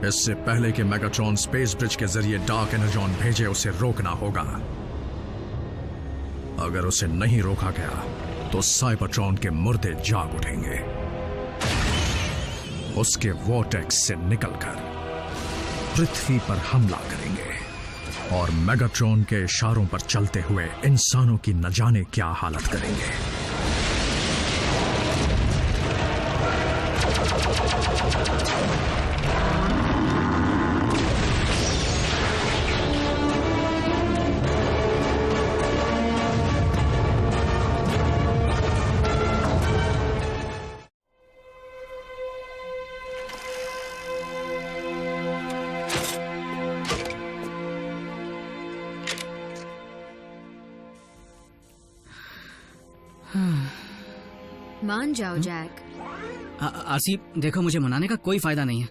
इससे पहले कि मेगाट्रॉन स्पेस ब्रिज के जरिए डार्क एनर्जॉन भेजे, उसे रोकना होगा। अगर उसे नहीं रोका गया तो साइबरट्रॉन के मुर्दे जाग उठेंगे, उसके वॉर्टेक्स से निकलकर पृथ्वी पर हमला करेंगे और मेगाट्रॉन के इशारों पर चलते हुए इंसानों की न जाने क्या हालत करेंगे। मान जाओ जैक। आसिफ, देखो मुझे मनाने का कोई फायदा नहीं है।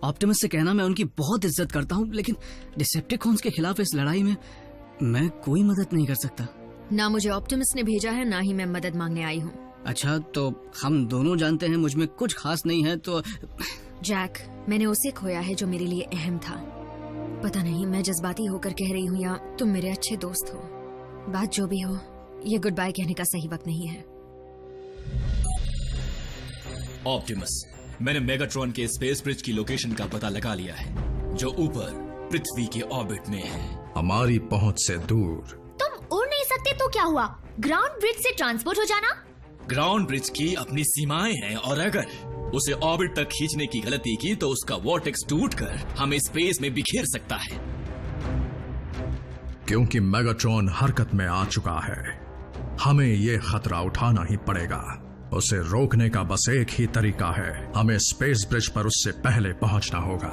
ऑप्टिमस से कहना मैं उनकी बहुत इज्जत करता हूँ, लेकिन डिसेप्टिकॉन्स के खिलाफ इस लड़ाई में मैं कोई मदद नहीं कर सकता। ना मुझे ऑप्टिमस ने भेजा है, ना ही मैं मदद मांगने आई हूँ। अच्छा, तो हम दोनों जानते हैं मुझ में कुछ खास नहीं है तो। जैक, मैंने उसे खोया है जो मेरे लिए अहम था। पता नहीं मैं जज्बाती होकर कह रही हूँ या तुम मेरे अच्छे दोस्त हो। बात जो भी हो, ये गुड बाय कहने का सही वक्त नहीं है। ऑप्टिमस, मैंने मेगाट्रॉन के स्पेस ब्रिज की लोकेशन का पता लगा लिया है, जो ऊपर पृथ्वी के ऑर्बिट में है, हमारी पहुंच से दूर। तुम उड़ नहीं सकते तो क्या हुआ? ग्राउंड ब्रिज से ट्रांसपोर्ट हो जाना। ग्राउंड ब्रिज की अपनी सीमाएं हैं और अगर उसे ऑर्बिट तक खींचने की गलती की तो उसका वॉर्टेक्स टूटकर हमें स्पेस में बिखेर सकता है। क्योंकि मेगाट्रॉन हरकत में आ चुका है, हमें ये खतरा उठाना ही पड़ेगा। उसे रोकने का बस एक ही तरीका है, हमें स्पेस ब्रिज पर उससे पहले पहुंचना होगा।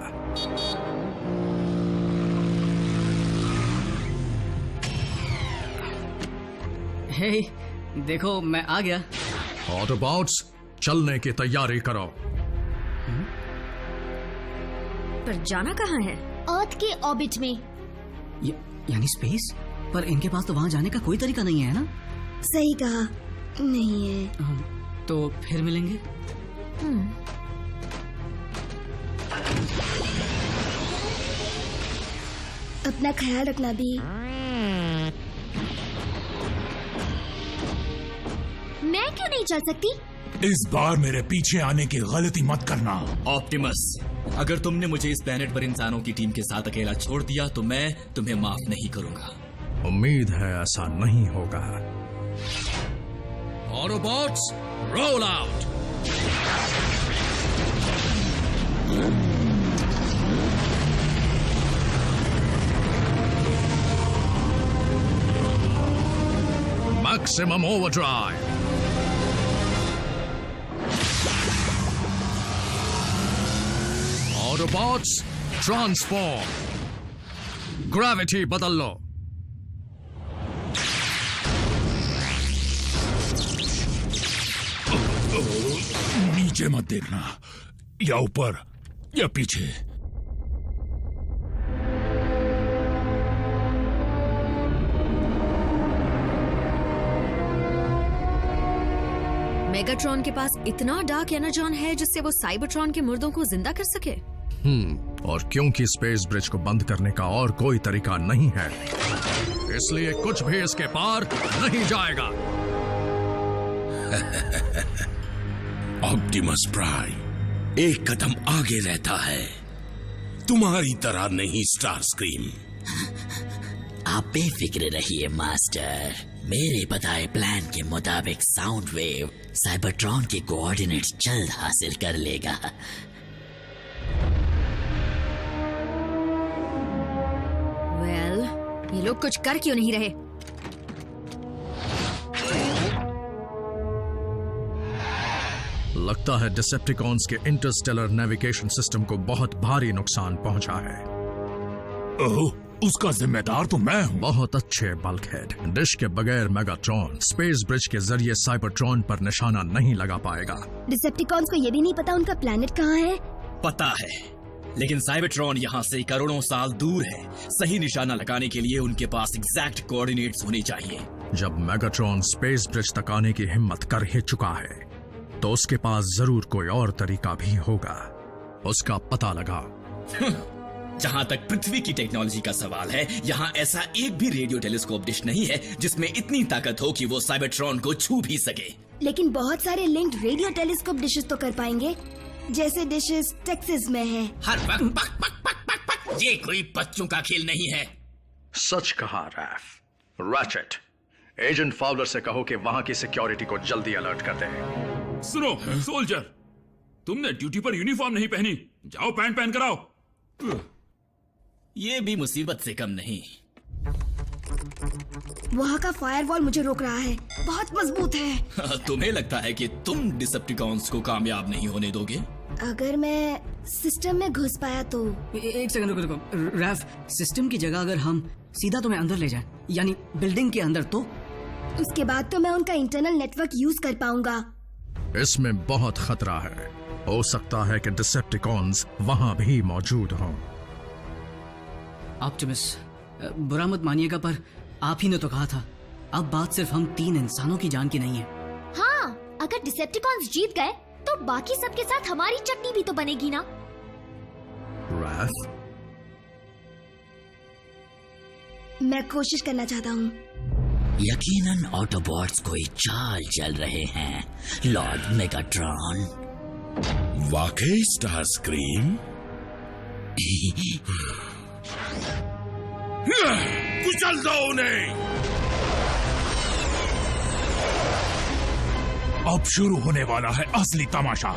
हे, देखो मैं आ गया। ऑटोबॉट्स, चलने की तैयारी करो। पर जाना कहाँ है? अर्थ के ऑर्बिट में। यानी स्पेस? पर इनके पास तो वहां जाने का कोई तरीका नहीं है ना? सही कहा, नहीं है। तो फिर मिलेंगे। अपना ख्याल रखना भी। मैं क्यों नहीं चल सकती? इस बार मेरे पीछे आने की गलती मत करना। ऑप्टिमस, अगर तुमने मुझे इस प्लेनेट पर इंसानों की टीम के साथ अकेला छोड़ दिया तो मैं तुम्हें माफ नहीं करूंगा। उम्मीद है ऐसा नहीं होगा। Autobots, roll out. Maximum overdrive. Autobots, transform. Gravity बदल लो। नीचे मत देखना, या ऊपर या पीछे। मेगाट्रॉन के पास इतना डार्क एनर्जॉन है जिससे वो साइबरट्रॉन के मुर्दों को जिंदा कर सके। और क्योंकि स्पेस ब्रिज को बंद करने का और कोई तरीका नहीं है, इसलिए कुछ भी इसके पार नहीं जाएगा। ऑप्टिमस प्राइम एक कदम आगे रहता है, तुम्हारी तरह नहीं स्टारस्क्रीम। आप बेफिक्र रहिए मास्टर, मेरे बताए प्लान के मुताबिक साउंड वेव साइबरट्रॉन के कोऑर्डिनेट्स जल्द हासिल कर लेगा। ये लोग कुछ कर क्यों नहीं रहे? लगता है डिसेप्टिकॉन्स के इंटरस्टेलर नेविगेशन सिस्टम को बहुत भारी नुकसान पहुंचा है। ओह, उसका जिम्मेदार तो मैं हूं। बहुत अच्छे बल्कहेड। डिश के बगैर मेगाट्रॉन स्पेस ब्रिज के जरिए साइबरट्रॉन पर निशाना नहीं लगा पाएगा। डिसेप्टिकॉन्स को ये भी नहीं पता उनका प्लेनेट कहाँ है। पता है, लेकिन साइबरट्रॉन यहाँ से करोड़ों साल दूर है। सही निशाना लगाने के लिए उनके पास एग्जैक्ट कोऑर्डिनेट्स होने चाहिए। जब मेगाट्रॉन स्पेस ब्रिज तक आने की हिम्मत कर ही चुका है तो उसके पास जरूर कोई और तरीका भी होगा। उसका पता लगा जहां तक पृथ्वी की टेक्नोलॉजी का सवाल है, यहाँ ऐसा एक भी रेडियो टेलीस्कोप डिश नहीं है जिसमें इतनी ताकत हो कि वो साइबरट्रॉन को छू भी सके। लेकिन बहुत सारे लिंक्ड रेडियो टेलीस्कोप डिशेस तो कर पाएंगे, जैसे डिशेस टेक्सास में है। हर वक्त पक पक पक पक पक, ये कोई बच्चों का खेल नहीं है। सच कहा रैफ। रैचेट, एजेंट फाउलर से कहो कि वहां की सिक्योरिटी को जल्दी अलर्ट कर दे। सुनो सोल्जर, तुमने ड्यूटी पर यूनिफॉर्म नहीं पहनी, जाओ पैंट पहन कर आओ। ये भी मुसीबत से कम नहीं। वहाँ का फायरवॉल मुझे रोक रहा है, बहुत मजबूत है। तुम्हें लगता है कि तुम डिसेप्टिकॉन्स को कामयाब नहीं होने दोगे? अगर मैं सिस्टम में घुस पाया तो। एक सेकंड रुको। रैफ, सिस्टम की जगह अगर हम सीधा तुम्हें अंदर ले जाएं, यानी बिल्डिंग के अंदर, तो उसके बाद तो मैं उनका इंटरनल नेटवर्क यूज कर पाऊंगा। इसमें बहुत खतरा है। हो सकता है कि डिसेप्टिकॉन्स वहां भी मौजूद हों। ऑप्टिमस, बुरा मत मानिएगा पर आप ही ने तो कहा था, अब बात सिर्फ हम 3 इंसानों की जान की नहीं है। हाँ, अगर डिसेप्टिकॉन्स जीत गए तो बाकी सबके साथ हमारी चटनी भी तो बनेगी ना। रैफ, मैं कोशिश करना चाहता हूँ। यकीनन ऑटोबॉट्स कोई चाल चल रहे हैं, लॉर्ड मेगाट्रॉन। वाकई स्टार स्क्रीम? कुचल दो उन्हें। अब शुरू होने वाला है असली तमाशा।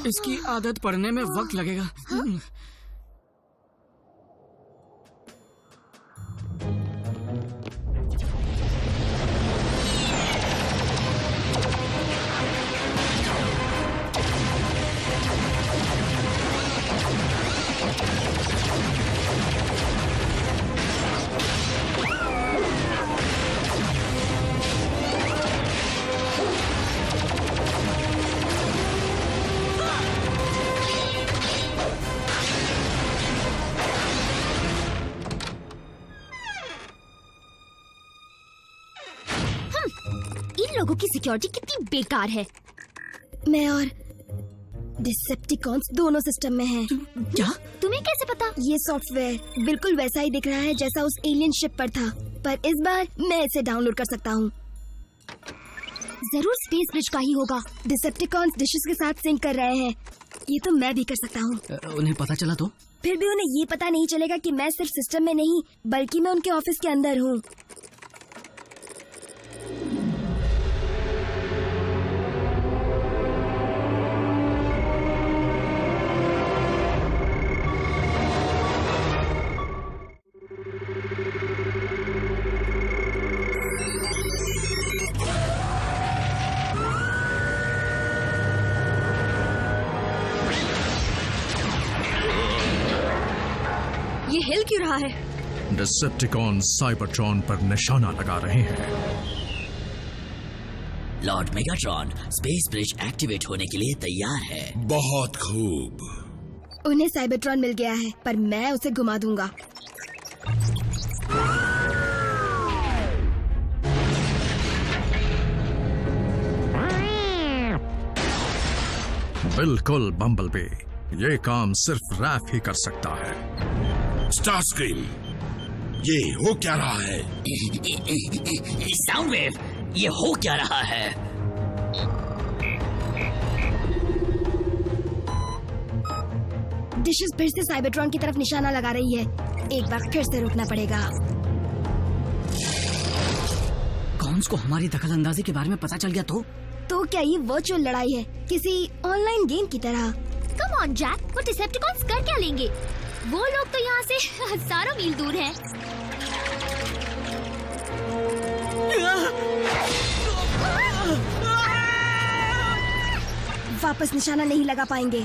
इसकी आदत पड़ने में वक्त लगेगा। लोगों की सिक्योरिटी कितनी बेकार है। मैं और डिसेप्टिकॉन्स दोनों सिस्टम में हैं। क्या? तुम्हें कैसे पता? ये सॉफ्टवेयर बिल्कुल वैसा ही दिख रहा है जैसा उस एलियन शिप पर था, पर इस बार मैं इसे डाउनलोड कर सकता हूँ। जरूर स्पेस ब्रिज का ही होगा। डिसेप्टिकॉन्स डिशेस के साथ सिंक कर रहे हैं, ये तो मैं भी कर सकता हूँ। उन्हें पता चला तो? फिर भी उन्हें ये पता नहीं चलेगा कि मैं सिर्फ सिस्टम में नहीं बल्कि मैं उनके ऑफिस के अंदर हूँ। ये हिल क्यों रहा है? डिसेप्टिकॉन साइबरट्रॉन पर निशाना लगा रहे हैं। Lord Megatron space bridge activate होने के लिए तैयार है। बहुत खूब। उन्हें साइबरट्रॉन मिल गया है, पर मैं उसे घुमा दूंगा। बिल्कुल बम्बलबी, ये काम सिर्फ रैफ ही कर सकता है। स्टार स्क्रीम, ये हो क्या रहा है? साउंड वेव, ये हो क्या रहा है? डिशेस फिर से साइबरट्रॉन की तरफ निशाना लगा रही है। एक बार फिर से रुकना पड़ेगा। कॉन्स को हमारी दखलंदाजी के बारे में पता चल गया तो क्या ये वर्चुअल लड़ाई है, किसी ऑनलाइन गेम की तरह? कम ऑन जैक, वो डिसेप्टिकॉन्स कर क्या लेंगे? वो लोग तो यहाँ से हजारों मील दूर हैं। वापस निशाना नहीं लगा पाएंगे।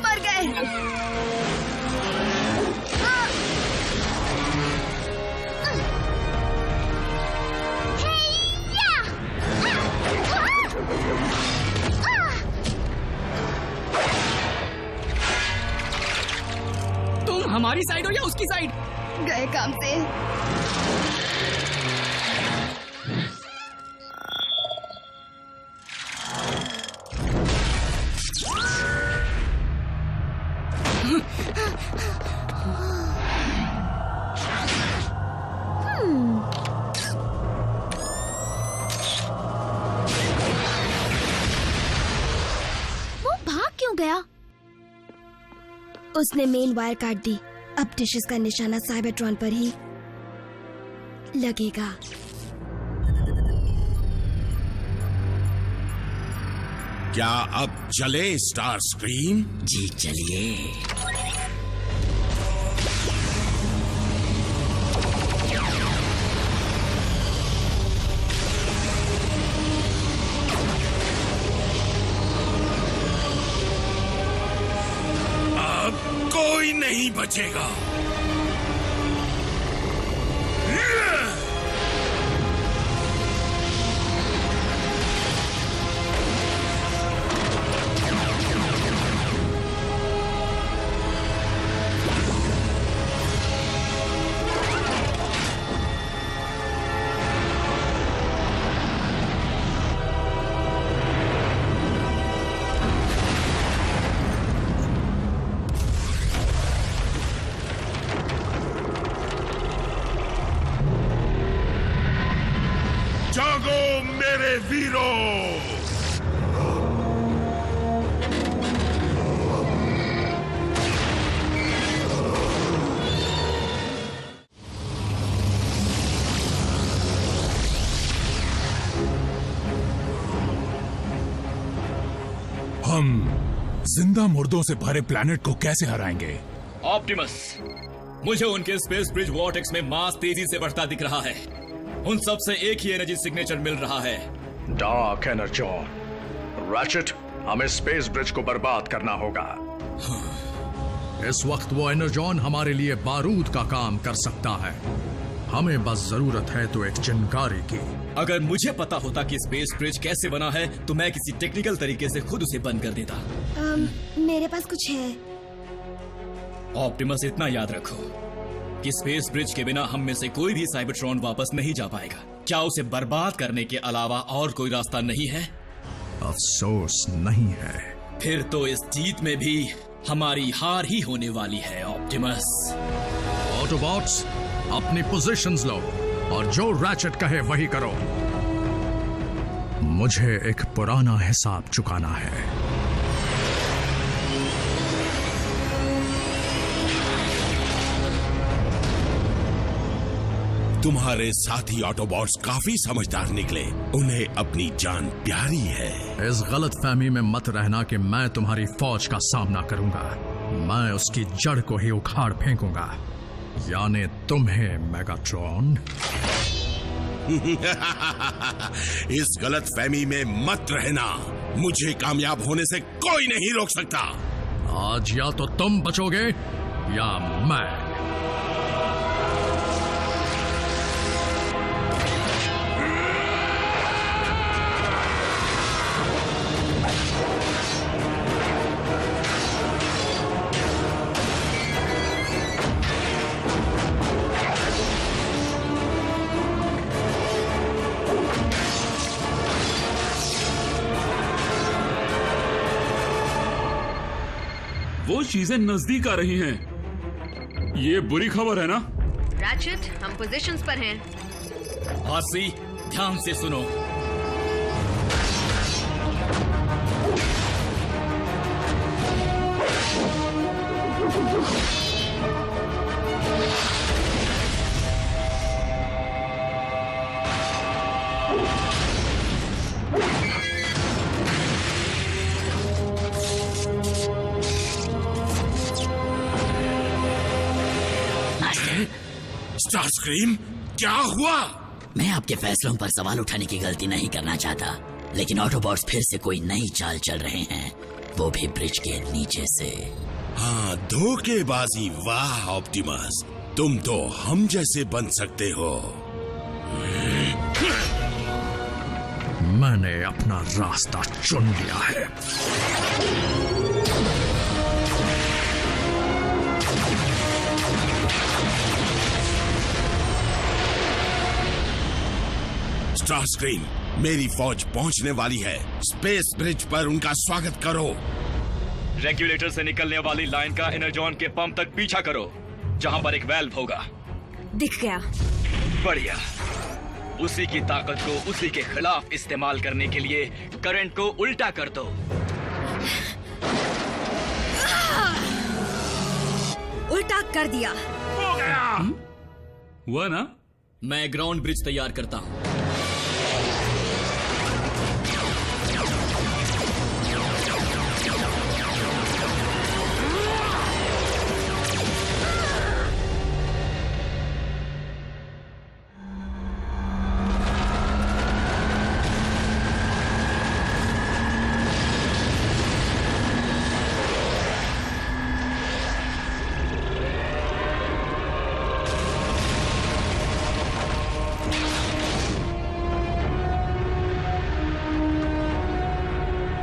मर गए। हमारी साइड हो या उसकी साइड। गए काम से। वो भाग क्यों गया? उसने मेन वायर काट दी। अब डिशेस का निशाना साइबरट्रॉन पर ही लगेगा। क्या अब चले स्टार स्क्रीम? जी चलिए। अब कोई नहीं बचेगा। जागो मेरे वीरों! हम जिंदा मुर्दों से भरे प्लेनेट को कैसे हराएंगे? ऑप्टिमस, मुझे उनके स्पेस ब्रिज वॉर्टेक्स में मास तेजी से बढ़ता दिख रहा है। उन सब से एक ही एनर्जी सिग्नेचर मिल रहा है। Dark Energon. रैचेट, हमें स्पेस ब्रिज को बर्बाद करना होगा। इस वक्त वो एनर्जॉन हमारे लिए बारूद का काम कर सकता है। हमें बस जरूरत है तो एक चिनकारी की। अगर मुझे पता होता कि स्पेस ब्रिज कैसे बना है तो मैं किसी टेक्निकल तरीके से खुद उसे बंद कर देता। मेरे पास कुछ है। ऑप्टिमस, इतना याद रखो कि स्पेस ब्रिज के बिना हम में से कोई भी साइबरट्रॉन वापस नहीं जा पाएगा। क्या उसे बर्बाद करने के अलावा और कोई रास्ता नहीं है? अफसोस नहीं है। फिर तो इस जीत में भी हमारी हार ही होने वाली है ऑप्टिमस। ऑटोबॉट्स, अपनी पोजीशंस लो और जो रैचेट कहे वही करो। मुझे एक पुराना हिसाब चुकाना है। तुम्हारे साथी ऑटोबॉट्स काफी समझदार निकले। उन्हें अपनी जान प्यारी है। इस गलतफहमी में मत रहना कि मैं तुम्हारी फौज का सामना करूंगा। मैं उसकी जड़ को ही उखाड़ फेंकूंगा, यानी तुम्हें, मेगाट्रॉन। इस गलतफहमी में मत रहना। मुझे कामयाब होने से कोई नहीं रोक सकता। आज या तो तुम बचोगे या मैं। वो चीजें नजदीक आ रही हैं। ये बुरी खबर है ना? रैचेट, हम पोजीशंस पर हैं। आरसी, ध्यान से सुनो। स्टार स्क्रीम, क्या हुआ? मैं आपके फैसलों पर सवाल उठाने की गलती नहीं करना चाहता, लेकिन ऑटोबॉट्स फिर से कोई नई चाल चल रहे हैं, वो भी ब्रिज के नीचे से। हाँ, धोखेबाजी। वाह ऑप्टिमस, तुम तो हम जैसे बन सकते हो। मैंने अपना रास्ता चुन लिया है। स्टारस्क्रीम, मेरी फौज पहुंचने वाली है। स्पेस ब्रिज पर उनका स्वागत करो। रेगुलेटर से निकलने वाली लाइन का एनर्जॉन के पंप तक पीछा करो, जहां पर एक वेल्व होगा। दिख गया। बढ़िया। उसी की ताकत को उसी के खिलाफ इस्तेमाल करने के लिए करंट को उल्टा कर दो। उल्टा कर दिया। हो गया। हुआ ना? मैं ग्राउंड ब्रिज तैयार करता हूं।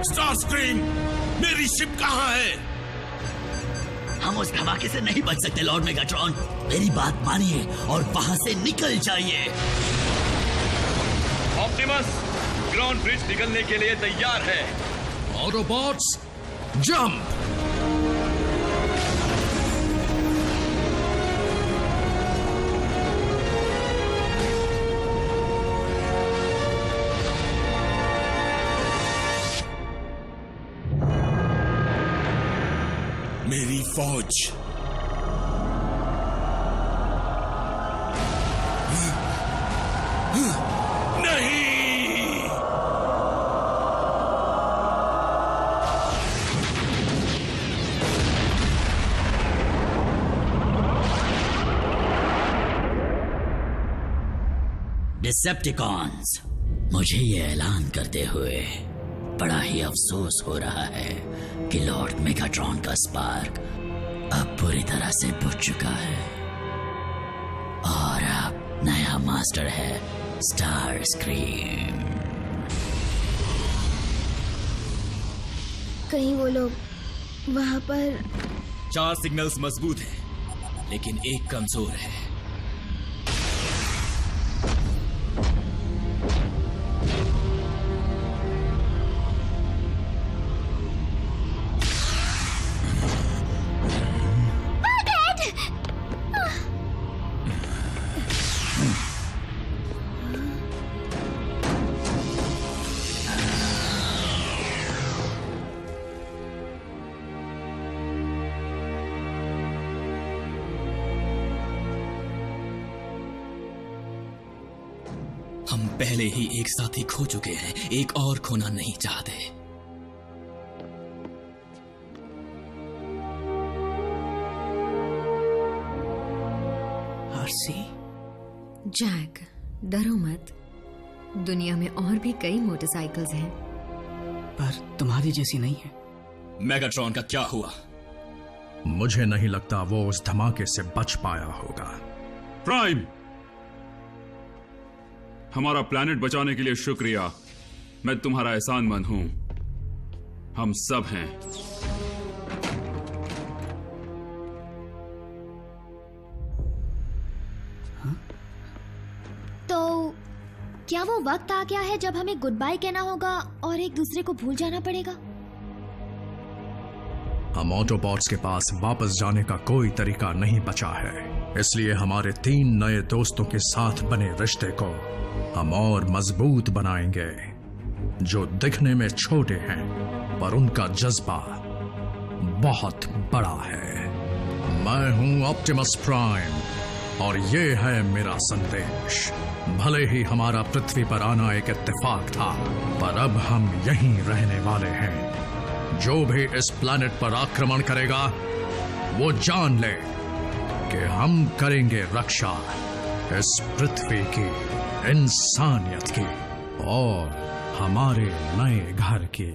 स्टारस्क्रीम, मेरी शिप कहाँ है? हम उस धमाके से नहीं बच सकते लॉर्ड मेगाट्रॉन। मेरी बात मानिए और वहां से निकल जाइए। ऑप्टिमस, ग्राउंड ब्रिज निकलने के लिए तैयार है। Autobots, jump! मेरी फौज नहीं। डिसेप्टिकॉन्स, मुझे ये ऐलान करते हुए बड़ा ही अफसोस हो रहा है कि लॉर्ड मेगाट्रॉन का स्पार्क अब पूरी तरह से बुझ चुका है और अब नया मास्टर है स्टारस्क्रीम। कहीं वो लोग वहां पर। 4 सिग्नल्स मजबूत हैं, लेकिन एक कमजोर है। हम पहले ही एक साथी खो चुके हैं, एक और खोना नहीं चाहते। आरसी, जैक, डरो मत। दुनिया में और भी कई मोटरसाइकिल्स हैं। पर तुम्हारी जैसी नहीं है। मेगाट्रॉन का क्या हुआ? मुझे नहीं लगता वो उस धमाके से बच पाया होगा। प्राइम, हमारा प्लैनेट बचाने के लिए शुक्रिया। मैं तुम्हारा एहसानमंद हूं। हम सब हैं। तो क्या वो वक्त आ गया है जब हमें गुड बाय कहना होगा और एक दूसरे को भूल जाना पड़ेगा? हम ऑटोबॉट्स के पास वापस जाने का कोई तरीका नहीं बचा है, इसलिए हमारे 3 नए दोस्तों के साथ बने रिश्ते को हम और मजबूत बनाएंगे, जो दिखने में छोटे हैं पर उनका जज्बा बहुत बड़ा है। मैं हूं ऑप्टिमस प्राइम और ये है मेरा संदेश। भले ही हमारा पृथ्वी पर आना एक इत्तेफाक था, पर अब हम यहीं रहने वाले हैं। जो भी इस प्लैनेट पर आक्रमण करेगा वो जान ले कि हम करेंगे रक्षा इस पृथ्वी की, इंसानियत की और हमारे नए घर की।